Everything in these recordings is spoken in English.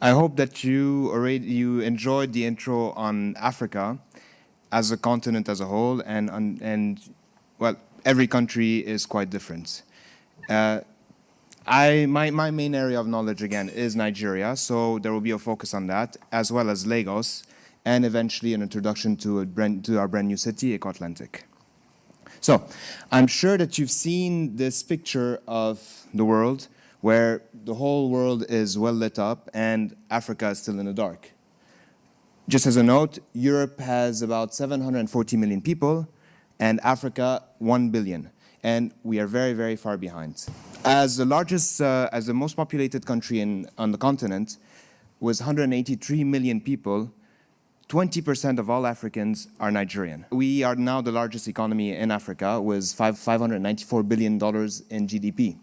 I hope that you enjoyed the intro on Africa as a continent as a whole, and well, every country is quite different. My main area of knowledge again is Nigeria, so there will be a focus on that, as well as Lagos, and eventually an introduction to our brand new city, Eko Atlantic. So, I'm sure that you've seen this picture of the world where the whole world is well lit up and Africa is still in the dark. Just as a note, Europe has about 740 million people and Africa 1 billion. And we are very, very far behind. As the most populated country on the continent, with 183 million people, 20% of all Africans are Nigerian. We are now the largest economy in Africa with $594 billion in GDP.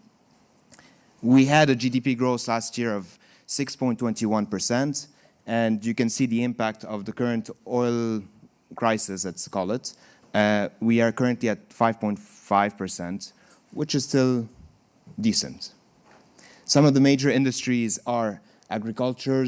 We had a GDP growth last year of 6.21%, and you can see the impact of the current oil crisis, let's call it. We are currently at 5.5%, which is still decent. Some of the major industries are agriculture,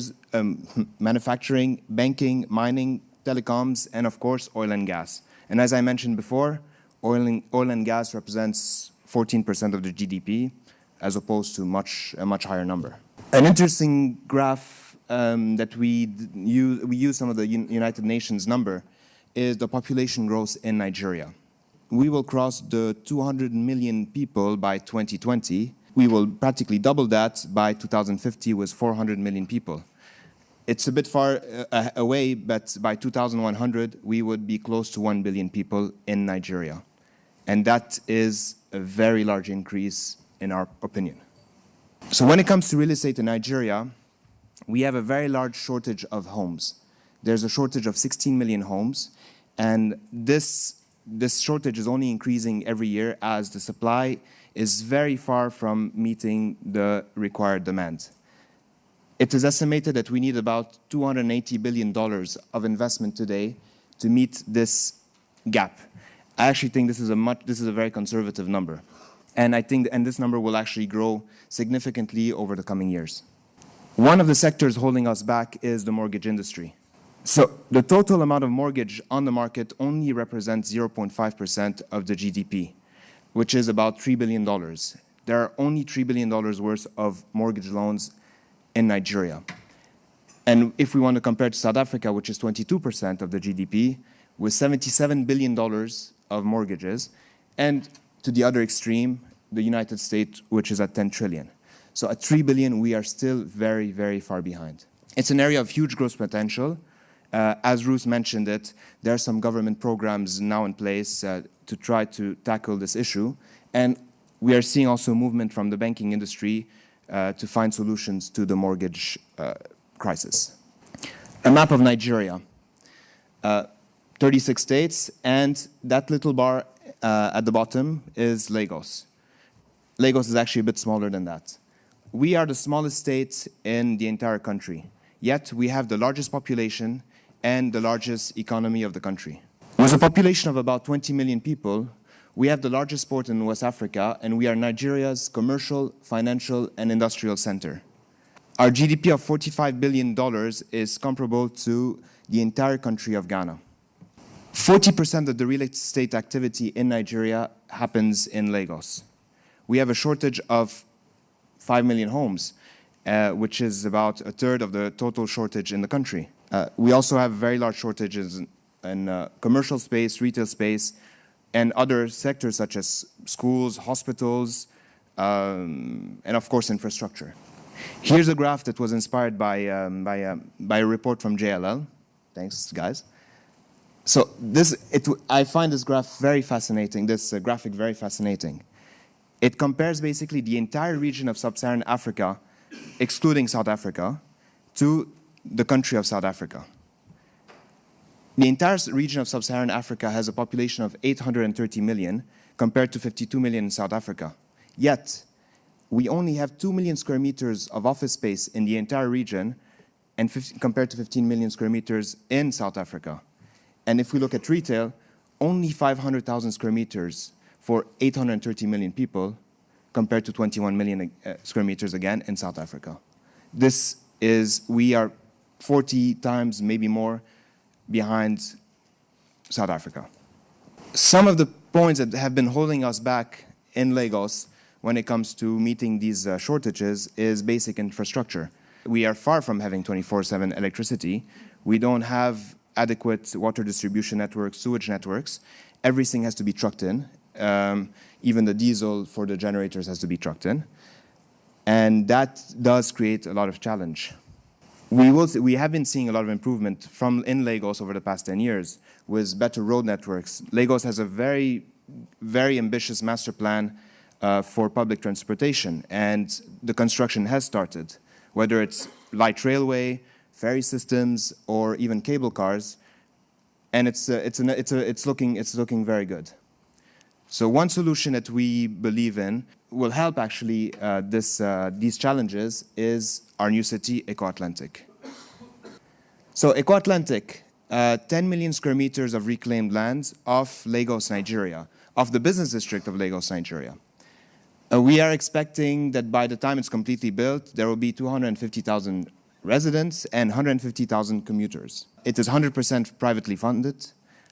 manufacturing, banking, mining, telecoms, and of course, oil and gas. And as I mentioned before, oil and gas represents 14% of the GDP, as opposed to a much higher number. An interesting graph that we use some of the United Nations number is the population growth in Nigeria. We will cross the 200 million people by 2020. We will practically double that by 2050 with 400 million people. It's a bit far away, but by 2100, we would be close to 1 billion people in Nigeria. And that is a very large increase in our opinion. So when it comes to real estate in Nigeria, we have a very large shortage of homes. There's a shortage of 16 million homes, and this shortage is only increasing every year as the supply is very far from meeting the required demand. It is estimated that we need about $280 billion of investment today to meet this gap. I actually think this is a very conservative number. And I think this number will actually grow significantly over the coming years. One of the sectors holding us back is the mortgage industry. So the total amount of mortgage on the market only represents 0.5% of the GDP, which is about $3 billion. There are only $3 billion worth of mortgage loans in Nigeria. And if we want to compare to South Africa, which is 22% of the GDP, with $77 billion of mortgages, and to the other extreme, the United States, which is at 10 trillion. So at 3 billion, we are still very, very far behind. It's an area of huge growth potential. As Ruth mentioned it, there are some government programs now in place to try to tackle this issue. And we are seeing also movement from the banking industry to find solutions to the mortgage crisis. A map of Nigeria, 36 states, and that little bar at the bottom is Lagos. Lagos is actually a bit smaller than that. We are the smallest state in the entire country, yet we have the largest population and the largest economy of the country. With a population of about 20 million people, we have the largest port in West Africa, and we are Nigeria's commercial, financial, and industrial center. Our GDP of $45 billion is comparable to the entire country of Ghana. 40% of the real estate activity in Nigeria happens in Lagos. We have a shortage of 5 million homes, which is about a third of the total shortage in the country. We also have very large shortages in commercial space, retail space, and other sectors such as schools, hospitals, and of course infrastructure. Here's a graph that was inspired by a report from JLL. Thanks, guys. So I find this graph very fascinating, this graphic very fascinating. It compares basically the entire region of Sub-Saharan Africa, excluding South Africa, to the country of South Africa. The entire region of Sub-Saharan Africa has a population of 830 million compared to 52 million in South Africa. Yet, we only have 2 million square meters of office space in the entire region and compared to 15 million square meters in South Africa. And if we look at retail, only 500,000 square meters for 830 million people compared to 21 million square meters again in South Africa. This is we are 40 times, maybe more, behind South Africa. Some of the points that have been holding us back in Lagos when it comes to meeting these shortages is basic infrastructure. We are far from having 24/7 electricity. We don't have adequate water distribution networks, sewage networks. Everything has to be trucked in. Even the diesel for the generators has to be trucked in. And that does create a lot of challenge. We have been seeing a lot of improvement in Lagos over the past 10 years with better road networks. Lagos has a very, very ambitious master plan for public transportation, and the construction has started, whether it's light railway, ferry systems, or even cable cars, and it's looking very good. So one solution that we believe in will help actually these challenges is our new city, Eko Atlantic. So Eko Atlantic, 10 million square meters of reclaimed land off Lagos, Nigeria, off the business district of Lagos, Nigeria. We are expecting that by the time it's completely built, there will be 250,000 residents and 150,000 commuters. It is 100% privately funded,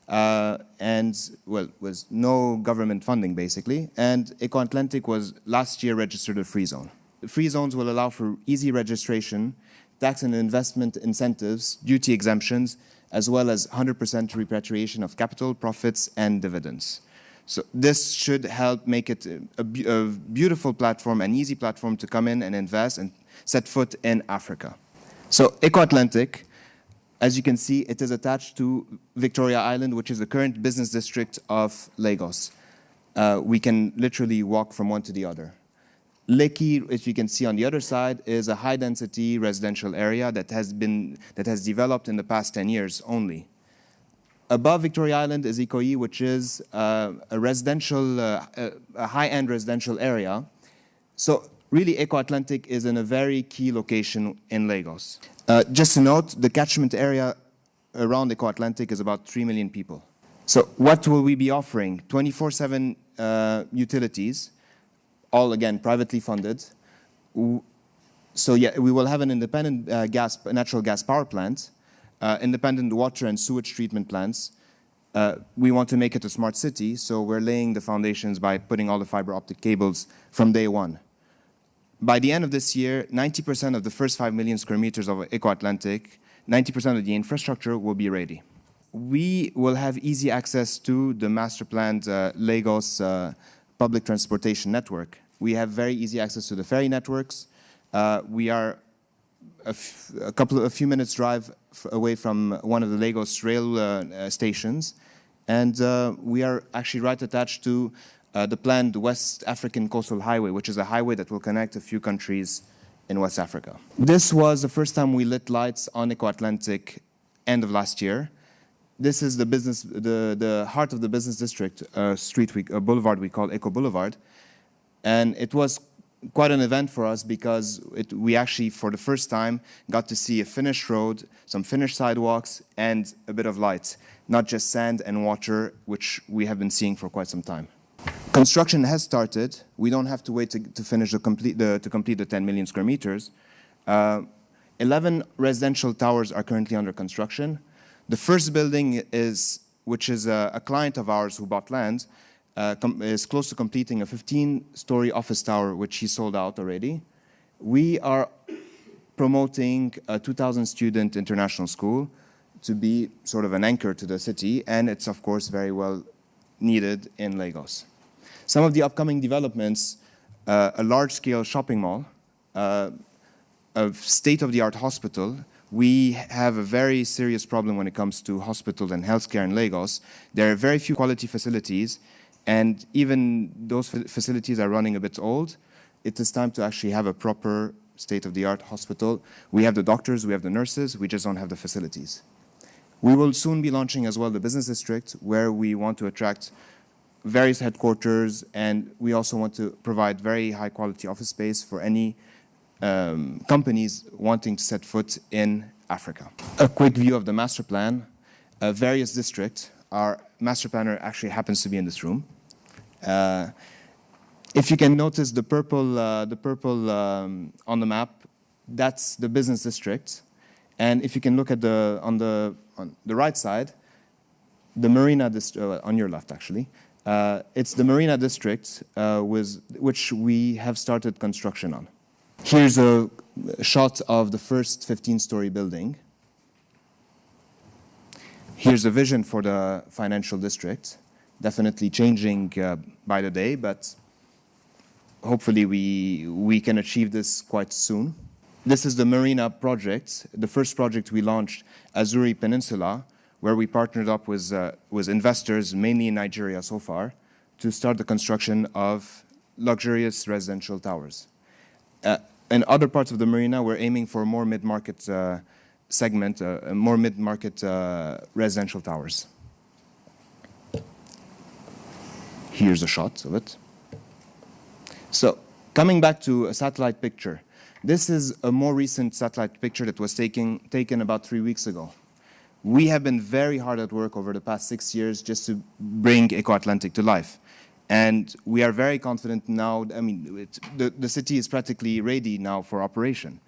and, well, with no government funding, basically. And Eko Atlantic was last year registered a free zone. The free zones will allow for easy registration, tax and investment incentives, duty exemptions, as well as 100% repatriation of capital, profits, and dividends. So this should help make it a beautiful platform, an easy platform to come in and invest and set foot in Africa. So Eko Atlantic, as you can see, it is attached to Victoria Island, which is the current business district of Lagos. We can literally walk from one to the other. Lekki, as you can see on the other side, is a high-density residential area that has developed in the past 10 years only. Above Victoria Island is Ikoyi, which is a high-end residential area. So really, Eko Atlantic is in a very key location in Lagos. Just to note, the catchment area around Eko Atlantic is about 3 million people. So what will we be offering? 24/7 utilities, all again privately funded. So yeah, we will have an independent natural gas power plant, independent water and sewage treatment plants. We want to make it a smart city, so we're laying the foundations by putting all the fiber optic cables from day one. By the end of this year, 90% of the first 5 million square meters of Eko Atlantic, 90% of the infrastructure will be ready. We will have easy access to the master planned Lagos public transportation network. We have very easy access to the ferry networks. We are a few minutes drive away from one of the Lagos rail stations, and we are actually right attached to the planned West African Coastal Highway, which is a highway that will connect a few countries in West Africa. This was the first time we lit lights on Eko Atlantic end of last year. This is the heart of the business district, a boulevard we call Eko Boulevard, and it was quite an event for us because we actually, for the first time, got to see a finished road, some finished sidewalks, and a bit of light, not just sand and water, which we have been seeing for quite some time. Construction has started. We don't have to wait to complete the 10 million square meters. 11 residential towers are currently under construction. The first building which is a client of ours who bought land, is close to completing a 15-story office tower, which he sold out already. We are promoting a 2,000-student international school to be sort of an anchor to the city, and it's, of course, very well needed in Lagos. Some of the upcoming developments, a large-scale shopping mall, a state-of-the-art hospital. We have a very serious problem when it comes to hospital and healthcare in Lagos. There are very few quality facilities, and even those facilities are running a bit old. It is time to actually have a proper state-of-the-art hospital. We have the doctors, we have the nurses, we just don't have the facilities. We will soon be launching as well the business district, where we want to attract various headquarters, and we also want to provide very high-quality office space for any companies wanting to set foot in Africa. A quick view of the master plan. Various districts. Our master planner actually happens to be in this room. If you can notice the purple on the map, that's the business district. And if you can look at on the right side, the Marina district, on your left actually, it's the Marina district which we have started construction on. Here's a shot of the first 15-story building. Here's a vision for the financial district, definitely changing by the day, but hopefully we can achieve this quite soon. This is the Marina project, the first project we launched, Azuri Peninsula, where we partnered up with investors, mainly in Nigeria so far, to start the construction of luxurious residential towers. In other parts of the Marina, we're aiming for a more mid-market segment, more mid-market residential towers. Here's a shot of it. So, coming back to a satellite picture. This is a more recent satellite picture that was taken about 3 weeks ago. We have been very hard at work over the past 6 years just to bring Eko Atlantic to life. And we are very confident now. I mean, the city is practically ready now for operation.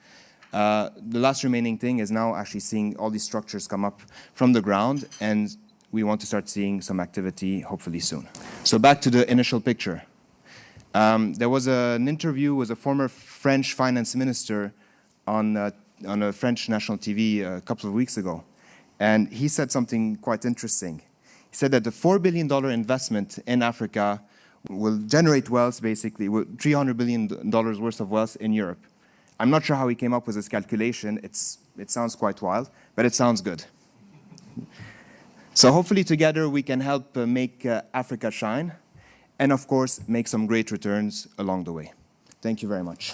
The last remaining thing is now actually seeing all these structures come up from the ground, and we want to start seeing some activity hopefully soon. So back to the initial picture. There was an interview with a former French finance minister on a French national TV a couple of weeks ago. And he said something quite interesting. He said that the $4 billion investment in Africa will generate wealth, basically, $300 billion worth of wealth in Europe. I'm not sure how he came up with this calculation. It sounds quite wild, but it sounds good. So hopefully together we can help make Africa shine, and of course make some great returns along the way. Thank you very much.